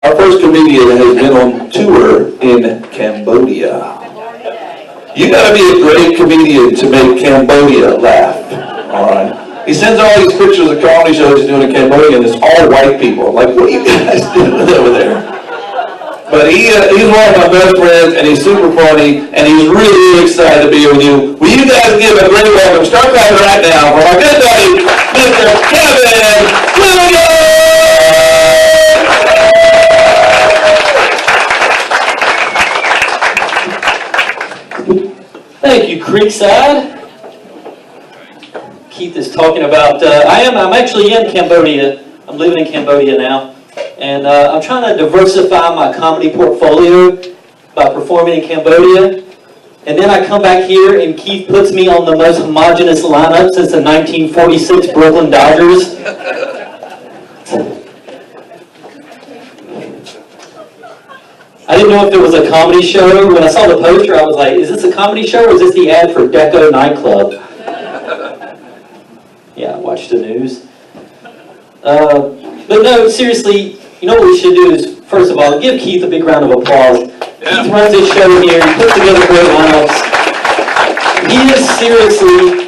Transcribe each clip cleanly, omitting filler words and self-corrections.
Our first comedian has been on tour in Cambodia. You gotta be a great comedian to make Cambodia laugh, all right? He sends all these pictures of comedy shows he's doing in Cambodia, and it's all white people. Like, what are you guys doing over there? But he's one of my best friends, and he's super funny, and he's really, really excited to be here with you. Will you guys give a great welcome? Start clapping right now for our good buddy, Mr. Kevin Williams! Thank you, Creekside. Keith is talking about, I'm actually in Cambodia. I'm living in Cambodia now. And I'm trying to diversify my comedy portfolio by performing in Cambodia. And then I come back here and Keith puts me on the most homogenous lineup since the 1946 Brooklyn Dodgers. I didn't know if there was a comedy show. When I saw the poster, I was like, is this a comedy show or is this the ad for Deco nightclub? Yeah, I watched the news. But no, seriously, you know what we should do is, first of all, give Keith a big round of applause. Yeah. Keith runs his show here. He puts together great lineups. He is seriously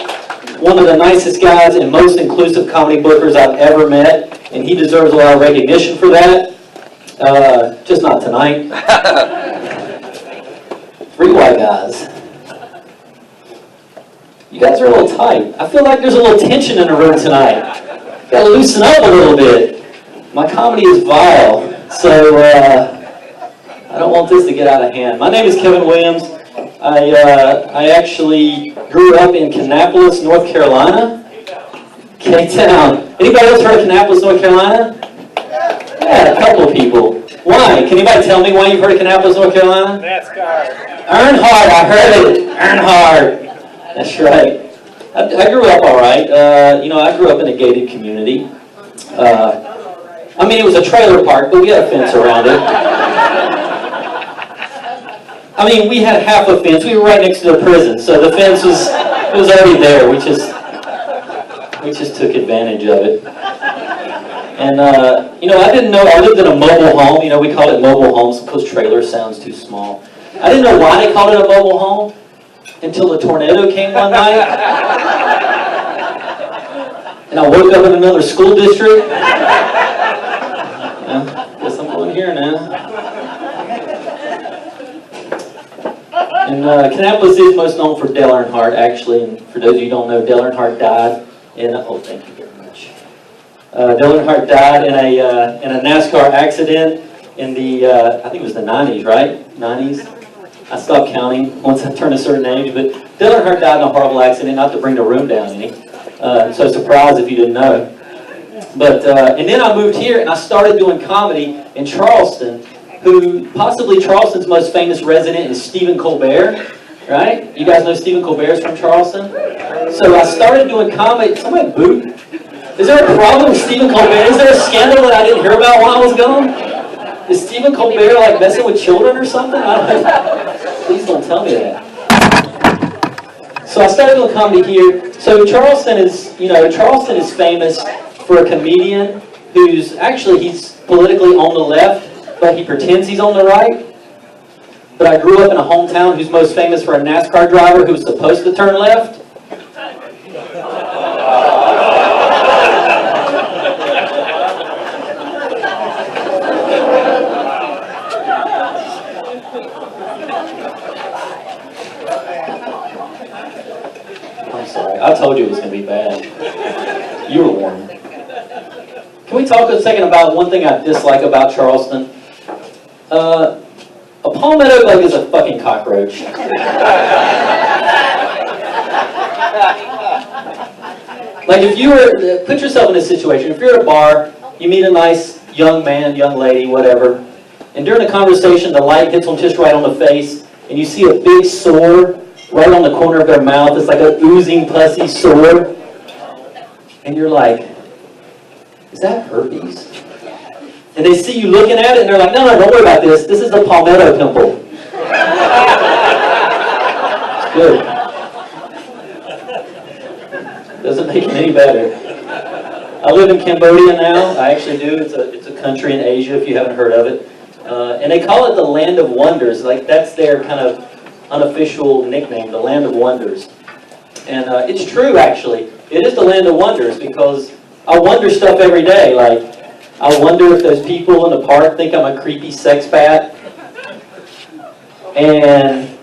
one of the nicest guys and most inclusive comedy bookers I've ever met, and he deserves a lot of recognition for that. Just not tonight. 3 white guys. You guys are a little tight. I feel like there's a little tension in the room tonight. Gotta loosen up a little bit. My comedy is vile, so I don't want this to get out of hand. My name is Kevin Williams. I actually grew up in Kannapolis, North Carolina. K-Town. Anybody else heard of Kannapolis, North Carolina? Yeah, a couple of people. Why? Can anybody tell me why you've heard of Kannapolis, North Carolina? NASCAR. Earnhart, I heard it. Earnhardt. That's right. I grew up all right. I grew up in a gated community. It was a trailer park, but we had a fence around it. We had half a fence. We were right next to the prison, so the fence was already there. We just took advantage of it. And I didn't know. I lived in a mobile home. We call it mobile homes because trailer sounds too small. I didn't know why they called it a mobile home until a tornado came one night. And I woke up in another school district. Guess I'm going here now. And Kannapolis is most known for Dale Earnhardt, actually. And for those of you who don't know, Dale Earnhardt died in thank you very much. Dale Earnhardt died in a NASCAR accident in the I think it was the 90s, right? 90s. I stopped counting once I turned a certain age, but Dale Earnhardt died in a horrible accident, not to bring the room down any. So surprised if you didn't know. But, and then I moved here and I started doing comedy in Charleston, who possibly Charleston's most famous resident is Stephen Colbert, right? You guys know Stephen Colbert's from Charleston? So I started doing comedy. Somebody boo? Is there a problem with Stephen Colbert? Is there a scandal that I didn't hear about while I was gone? Is Stephen Colbert like messing with children or something? Please don't tell me that. So I started doing comedy here. So Charleston is famous for a comedian who's he's politically on the left, but he pretends he's on the right. But I grew up in a hometown who's most famous for a NASCAR driver who's supposed to turn left. I told you it was going to be bad. You were warned. Can we talk a second about one thing I dislike about Charleston? A palmetto bug is a fucking cockroach. Like if you were, put yourself in this situation. If you're at a bar, you meet a nice young man, young lady, whatever, and during the conversation the light hits them just right on the face, and you see a big sore right on the corner of their mouth. It's like a oozing, pussy sore. And you're like, is that herpes? And they see you looking at it, and they're like, no, don't worry about this. This is the palmetto pimple. It's good. Doesn't make it any better. I live in Cambodia now. I actually do. It's a country in Asia, if you haven't heard of it. And they call it the Land of Wonders. Like, that's their kind of unofficial nickname, the Land of Wonders. And it's true, actually. It is the Land of Wonders because I wonder stuff every day. Like, I wonder if those people in the park think I'm a creepy sex bat. And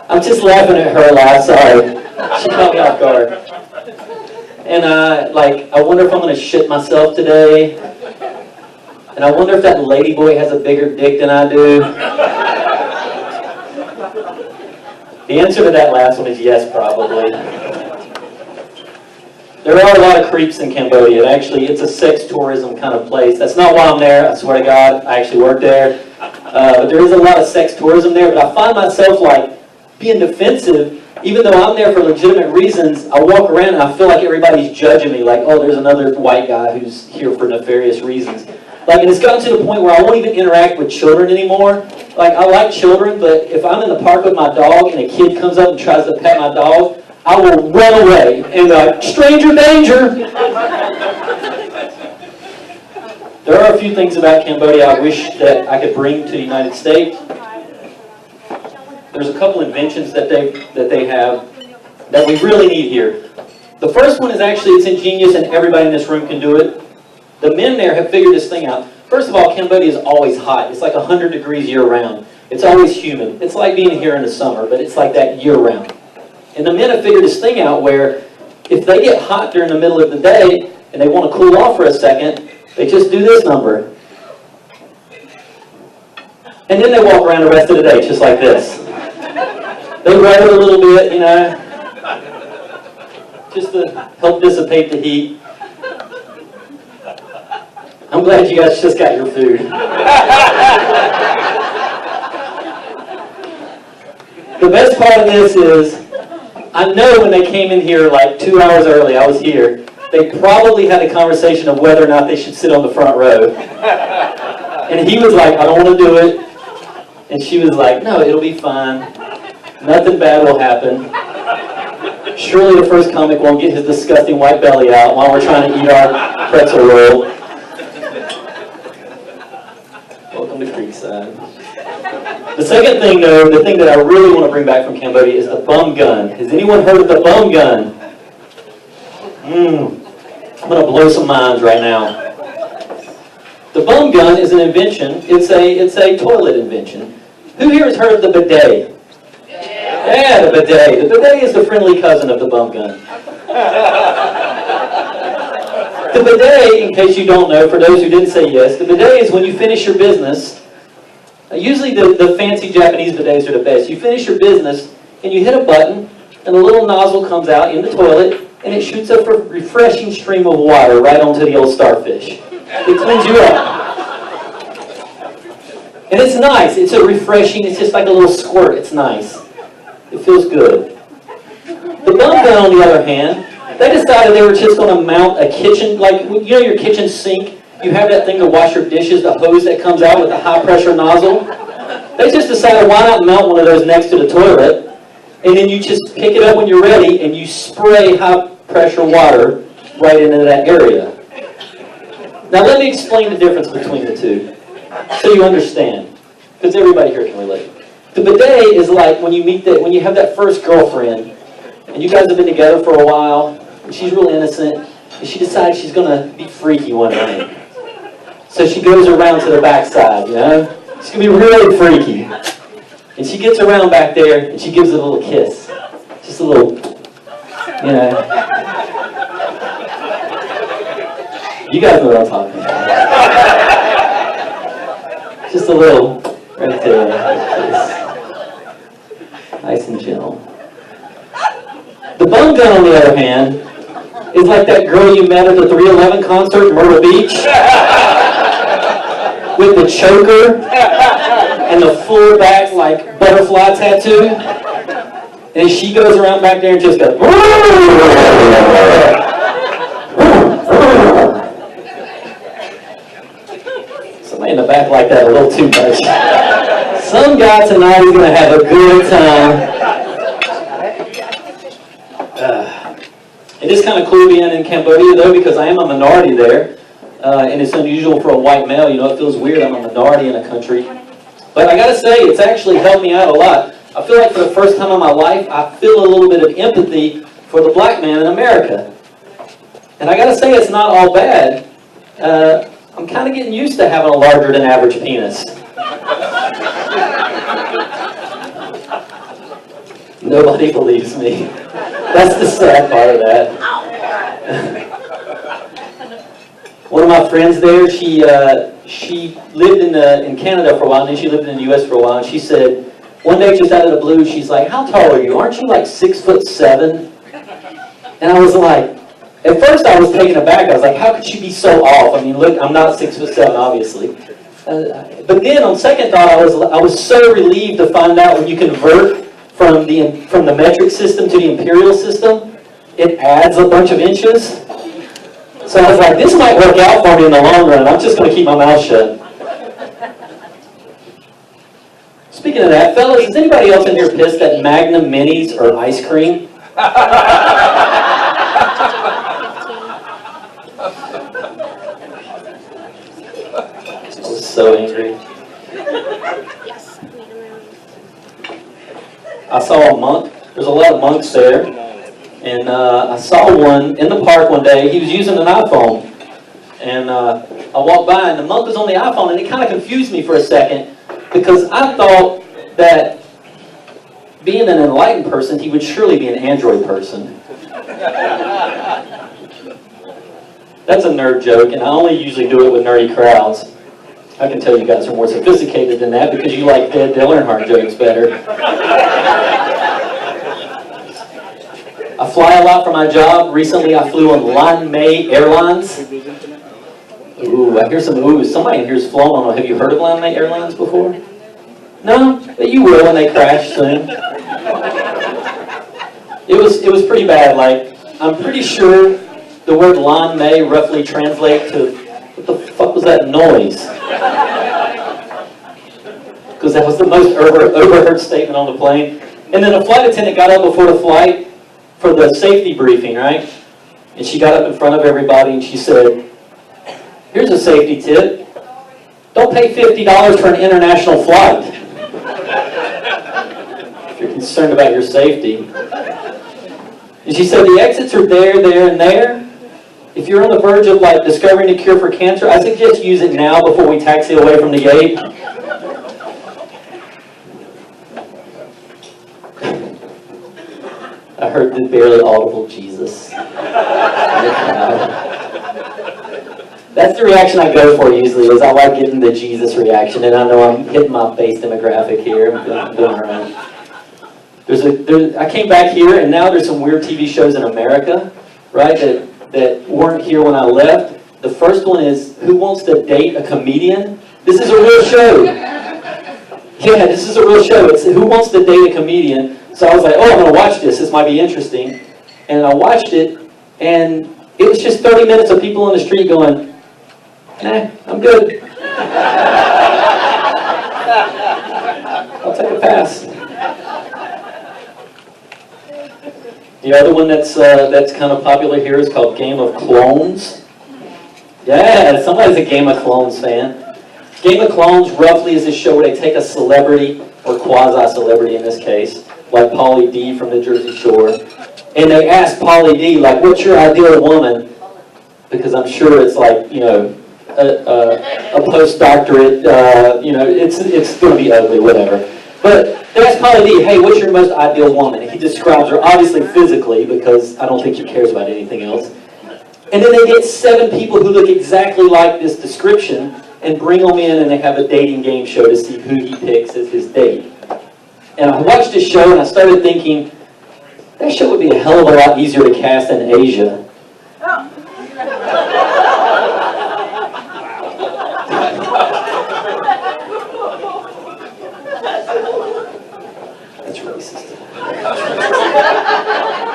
I'm just laughing at her laugh, sorry. She caught me off guard. And I wonder if I'm going to shit myself today. And I wonder if that ladyboy has a bigger dick than I do. The answer to that last one is yes, probably. There are a lot of creeps in Cambodia. Actually, it's a sex tourism kind of place. That's not why I'm there, I swear to God. I actually work there. But there is a lot of sex tourism there. But I find myself like being defensive. Even though I'm there for legitimate reasons, I walk around and I feel like everybody's judging me. Like, oh, there's another white guy who's here for nefarious reasons. Like, and it's gotten to the point where I won't even interact with children anymore. Like, I like children, but if I'm in the park with my dog and a kid comes up and tries to pet my dog, I will run away and stranger danger. There are a few things about Cambodia I wish that I could bring to the United States. There's a couple inventions that they have that we really need here. The first one is actually, it's ingenious and everybody in this room can do it. The men there have figured this thing out. First of all, Cambodia is always hot. It's like 100 degrees year-round. It's always humid. It's like being here in the summer, but it's like that year-round. And the men have figured this thing out where if they get hot during the middle of the day and they want to cool off for a second, they just do this number. And then they walk around the rest of the day just like this. They rub it a little bit, you know, just to help dissipate the heat. I'm glad you guys just got your food. The best part of this is, I know when they came in here like 2 hours early, I was here, they probably had a conversation of whether or not they should sit on the front row. And he was like, I don't want to do it. And she was like, no, it'll be fine. Nothing bad will happen. Surely the first comic won't get his disgusting white belly out while we're trying to eat our pretzel roll. Welcome to Creekside. The second thing, though, the thing that I really want to bring back from Cambodia is the bum gun. Has anyone heard of the bum gun? I'm going to blow some minds right now. The bum gun is an invention. It's a toilet invention. Who here has heard of the bidet? Yeah, the bidet. The bidet is the friendly cousin of the bum gun. The bidet, in case you don't know, for those who didn't say yes, the bidet is when you finish your business. Usually the fancy Japanese bidets are the best. You finish your business and you hit a button and a little nozzle comes out in the toilet and it shoots up a refreshing stream of water right onto the old starfish. It cleans you up. And it's nice. It's a refreshing, it's just like a little squirt. It's nice. It feels good. The bum gun, on the other hand, they decided they were just going to mount a kitchen, like, you know your kitchen sink? You have that thing to wash your dishes, the hose that comes out with the high-pressure nozzle? They just decided, why not mount one of those next to the toilet, and then you just pick it up when you're ready, and you spray high-pressure water right into that area. Now let me explain the difference between the two, so you understand, because everybody here can relate. The bidet is like when you have that first girlfriend, and you guys have been together for a while, and she's real innocent, and she decides she's going to be freaky one night. So she goes around to the backside, you know? She's going to be really freaky. And she gets around back there, and she gives it a little kiss. Just a little, you know. You guys know what I'm talking about. Just a little, right there. Nice and gentle. The bum gun, on the other hand, is like that girl you met at the 311 concert in Myrtle Beach with the choker and the full back like butterfly tattoo. And she goes around back there and just goes. Somebody in the back like that a little too much. Some guy tonight is going to have a good time. is kind of cool being in Cambodia, though, because I am a minority there. And it's unusual for a white male. You know, it feels weird. I'm a minority in a country. But I got to say, it's actually helped me out a lot. I feel like for the first time in my life, I feel a little bit of empathy for the black man in America. And I got to say, it's not all bad. I'm kind of getting used to having a larger than average penis. Nobody believes me. That's the sad part of that. One of my friends there, she lived in Canada for a while, and then she lived in the U.S. for a while, and she said, one day just out of the blue, she's like, how tall are you? Aren't you like 6'7"? And I was like, at first I was taken aback. I was like, how could she be so off? I mean, look, I'm not 6'7", obviously. But then on second thought, I was so relieved to find out when you convert from the metric system to the imperial system, it adds a bunch of inches. So I was like, this might work out for me in the long run. I'm just going to keep my mouth shut. Speaking of that, fellas, is anybody else in here pissed that Magnum Minis are ice cream? I was so angry. I saw a monk. There's a lot of monks there. And I saw one in the park one day. He was using an iPhone. And I walked by, and the monk was on the iPhone, and it kind of confused me for a second, because I thought that being an enlightened person, he would surely be an Android person. That's a nerd joke, and I only usually do it with nerdy crowds. I can tell you guys are more sophisticated than that because you like dead Dale Earnhardt jokes better. I fly a lot for my job. Recently I flew on Line May Airlines. Ooh, I hear some oohs. Somebody in here has flown on. Have you heard of Line May Airlines before? No? But you will when they crash soon. It was pretty bad. Like, I'm pretty sure the word Line May roughly translates to, what the fuck was that noise? Because that was the most overheard statement on the plane. And then a flight attendant got up before the flight for the safety briefing, right? And she got up in front of everybody and she said, here's a safety tip. Don't pay $50 for an international flight. If you're concerned about your safety. And she said, the exits are there, there, and there. If you're on the verge of like discovering a cure for cancer, I suggest use it now before we taxi away from the gate. I heard the barely audible Jesus. That's the reaction I go for usually, is I like getting the Jesus reaction, and I know I'm hitting my base demographic here. I'm going around. I came back here, and now there's some weird TV shows in America, right, that weren't here when I left. The first one is Who Wants to Date a Comedian? This is a real show. Yeah, this is a real show. It's Who Wants to Date a Comedian? So I was like, oh, I'm going to watch this. This might be interesting. And I watched it, and it was just 30 minutes of people on the street going, nah, I'm good. I'll take a pass. The other one that's kind of popular here is called Game of Clones. Yeah, somebody's a Game of Clones fan. Game of Clones roughly is a show where they take a celebrity, or quasi-celebrity in this case, like Pauly D from the Jersey Shore, and they ask Pauly D, like, what's your ideal woman? Because I'm sure it's like, you know, a postdoctorate, you know, it's going to be ugly, whatever. But they ask Pauly D, hey, what's your most ideal woman? And he describes her, obviously physically, because I don't think he cares about anything else. And then they get 7 people who look exactly like this description and bring them in, and they have a dating game show to see who he picks as his date. And I watched this show, and I started thinking, that show would be a hell of a lot easier to cast in Asia. That's racist.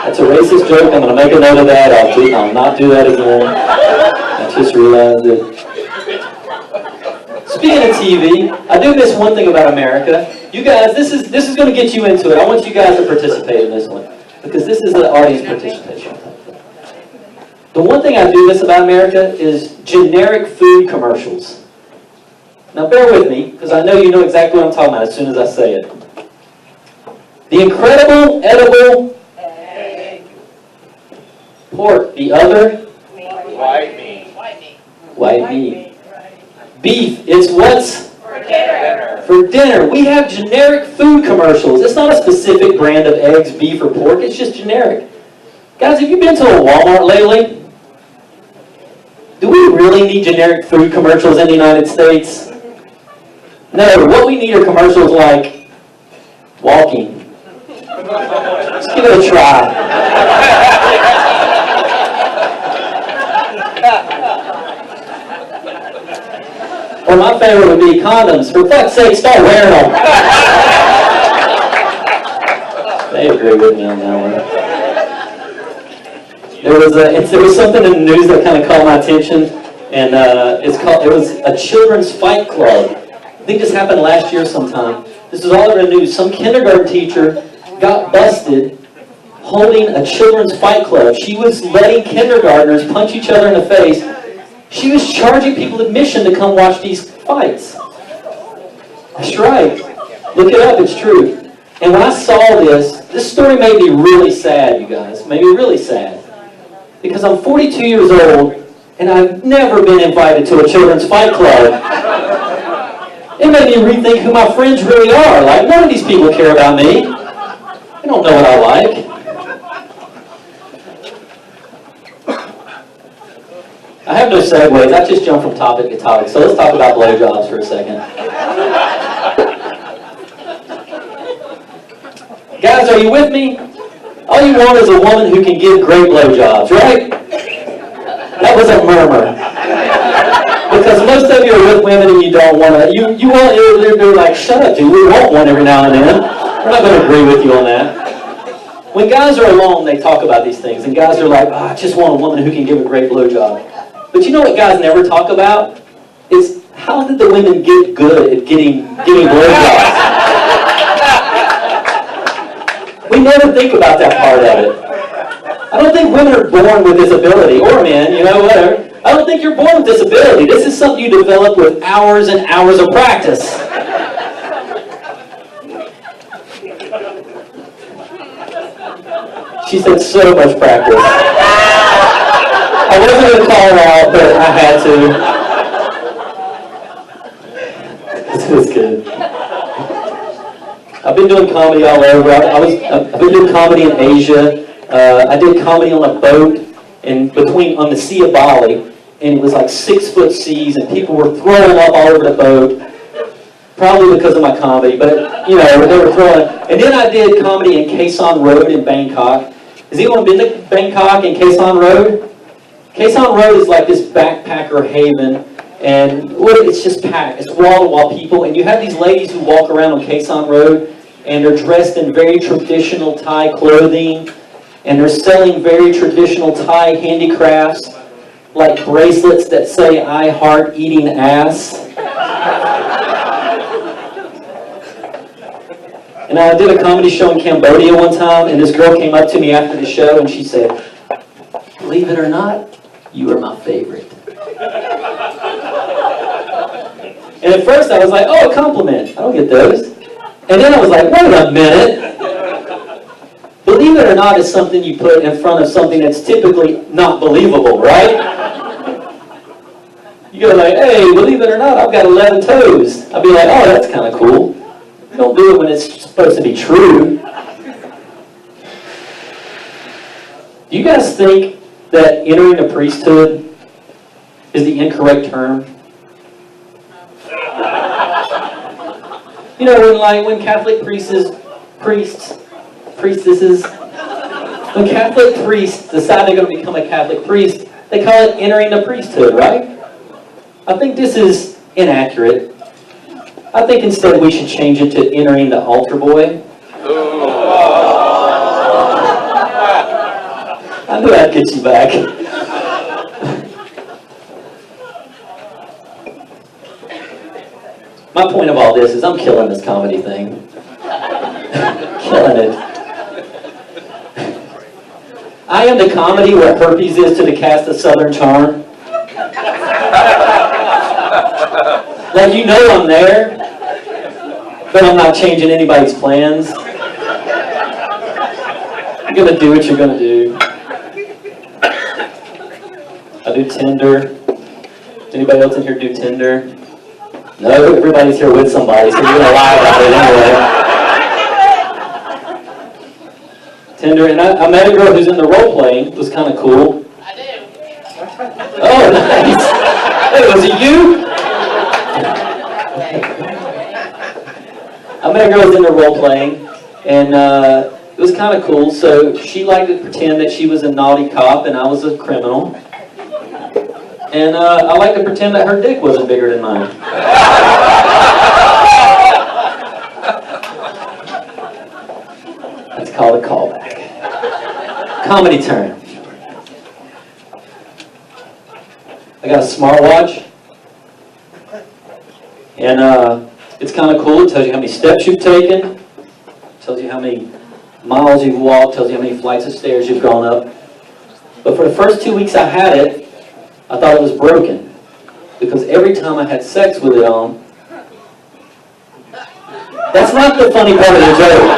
That's a racist joke. I'm going to make a note of that. I'll not do that again. I just realized it. Speaking of TV, I do miss one thing about America. You guys, this is going to get you into it. I want you guys to participate in this one, because this is the audience participation. The one thing I do miss about America is generic food commercials. Now bear with me, because I know you know exactly what I'm talking about as soon as I say it. The incredible edible egg. Pork. The other? White meat. White meat. Beef. It's what's? For dinner. For dinner. We have generic food commercials. It's not a specific brand of eggs, beef, or pork. It's just generic. Guys, have you been to a Walmart lately? Do we really need generic food commercials in the United States? No, what we need are commercials like walking. Let's give it a try. Or my favorite would be condoms. For fuck's sake, start wearing them. They agree with me on that one. There was something in the news that kind of caught my attention, and it was a children's fight club. I think this happened last year sometime. This was all over the news. Some kindergarten teacher got busted holding a children's fight club. She was letting kindergartners punch each other in the face. She was charging people admission to come watch these fights. That's right. Look it up, it's true. And when I saw this story made me really sad, you guys. Made me really sad. Because I'm 42 years old, and I've never been invited to a children's fight club. It made me rethink who my friends really are. Like, none of these people care about me. They don't know what I like. I have no segues. I just jump from topic to topic. So let's talk about blowjobs for a second. Guys, are you with me? All you want is a woman who can give great blowjobs, right? That was a murmur. Because most of you are with women and you don't want to. You want, they're like, shut up, dude. We want one every now and then. We're not going to agree with you on that. When guys are alone, they talk about these things. And guys are like, oh, I just want a woman who can give a great blowjob. But you know what guys never talk about? Is how did the women get good at giving blowjobs? We never think about that part of it. I don't think women are born with this ability, or men, you know, whatever. I don't think you're born with this ability. This is something you develop with hours and hours of practice. She said so much practice. I wasn't going to call her out, but I had to. This was good. I've been doing comedy all over. I've been doing comedy in Asia. I did comedy on a boat on the Sea of Bali, and it was like 6-foot seas, and people were throwing up all over the boat, probably because of my comedy. But you know, they were throwing. And then I did comedy in Khe Sanh Road in Bangkok. Has anyone been to Bangkok and Khe Sanh Road? Khe Sanh Road is like this backpacker haven, and it's just packed. It's wall-to-wall people, and you have these ladies who walk around on Khe Sanh Road, and they're dressed in very traditional Thai clothing, and they're selling very traditional Thai handicrafts, like bracelets that say, "I heart eating ass." And I did a comedy show in Cambodia one time, and this girl came up to me after the show, and she said, "Believe it or not, you are my favorite." And at first I was like, oh, a compliment. I don't get those. And then I was like, wait a minute. Believe it or not is something you put in front of something that's typically not believable, right? You go like, hey, believe it or not, I've got 11 toes. I'd be like, oh, that's kind of cool. You don't do it when it's supposed to be true. Do you guys think that entering the priesthood is the incorrect term? You know, when Catholic priestesses, when Catholic priests decide they're going to become a Catholic priest, they call it entering the priesthood, right? I think this is inaccurate. I think instead we should change it to entering the altar boy. I knew I'd get you back. My point of all this is I'm killing this comedy thing. Killing it. I am to comedy what herpes is to the cast of Southern Charm. Like, you know I'm there, but I'm not changing anybody's plans. You're gonna do what you're gonna do. I do Tinder. Anybody else in here do Tinder? No, everybody's here with somebody, so you're gonna lie about it anyway. Tinder, and I met a girl who's in the role playing. It was kind of cool. I do. Oh, nice. Hey, was it you? I met a girl who's in the role playing, and it was kind of cool. So she liked to pretend that she was a naughty cop and I was a criminal. And I like to pretend that her dick wasn't bigger than mine. That's called a callback. Comedy term. I got a smartwatch. And it's kind of cool. It tells you how many steps you've taken. It tells you how many miles you've walked. It tells you how many flights of stairs you've gone up. But for the first 2 weeks I had it, I thought it was broken, because every time I had sex with it on, that's not the funny part of the joke.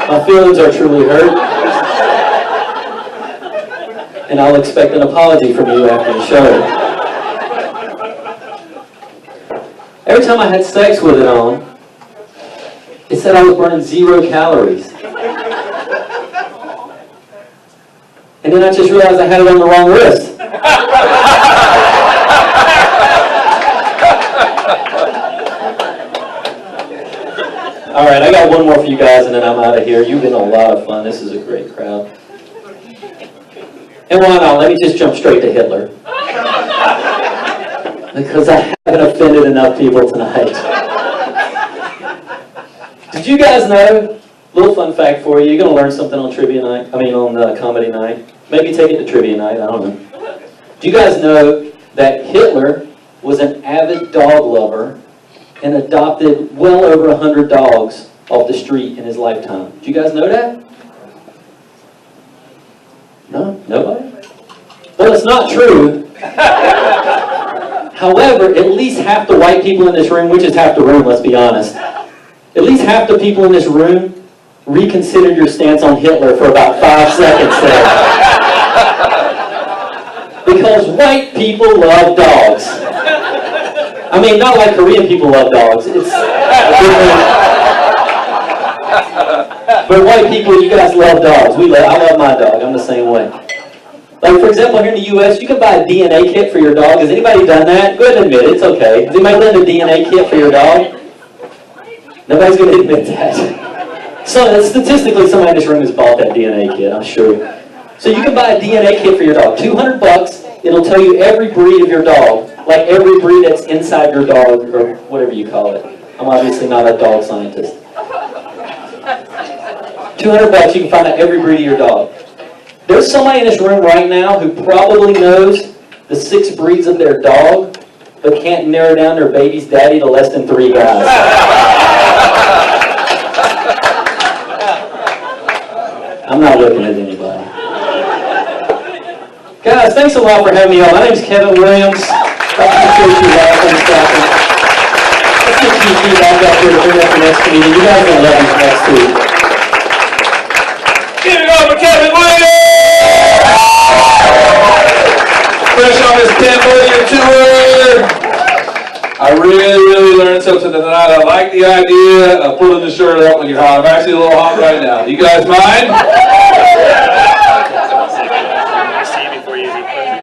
My feelings are truly hurt, and I'll expect an apology from you after the show. Every time I had sex with it on, it said I was burning 0 calories. And then I just realized I had it on the wrong wrist. All right, I got one more for you guys and then I'm out of here. You've been a lot of fun. This is a great crowd. And why not? Let me just jump straight to Hitler. Because I haven't offended enough people tonight. Did you guys know, little fun fact for you, you're going to learn something on trivia night, on comedy night. Maybe take it to trivia night, I don't know. Do you guys know that Hitler was an avid dog lover and adopted well over 100 dogs off the street in his lifetime? Do you guys know that? No? Nobody? Well, it's not true. However, at least half the white people in this room, which is half the room, let's be honest, at least half the people in this room reconsidered your stance on Hitler for about 5 seconds there. Because white people love dogs. I mean, not like Korean people love dogs. It's but white people, you guys love dogs. I love my dog. I'm the same way. Like, for example, here in the U.S., you can buy a DNA kit for your dog. Has anybody done that? Go ahead and admit it. It's okay. Has anybody done a DNA kit for your dog? Nobody's going to admit that. So, statistically, somebody in this room has bought that DNA kit, I'm sure. So you can buy a DNA kit for your dog. $200. It'll tell you every breed of your dog. Like every breed that's inside your dog, or whatever you call it. I'm obviously not a dog scientist. $200, you can find out every breed of your dog. There's somebody in this room right now who probably knows the 6 breeds of their dog, but can't narrow down their baby's daddy to less than 3 guys. I'm not looking at anybody. Guys, thanks a lot for having me on. My name's Kevin Williams. Let's get Kiki back up here to bring up the next comedian. You guys are going to love these next 2. Give it up for Kevin Williams! Fresh on his Cambodia tour. I really learned something tonight. I like the idea of pulling the shirt up when you're hot. I'm actually a little hot right now. Do you guys mind?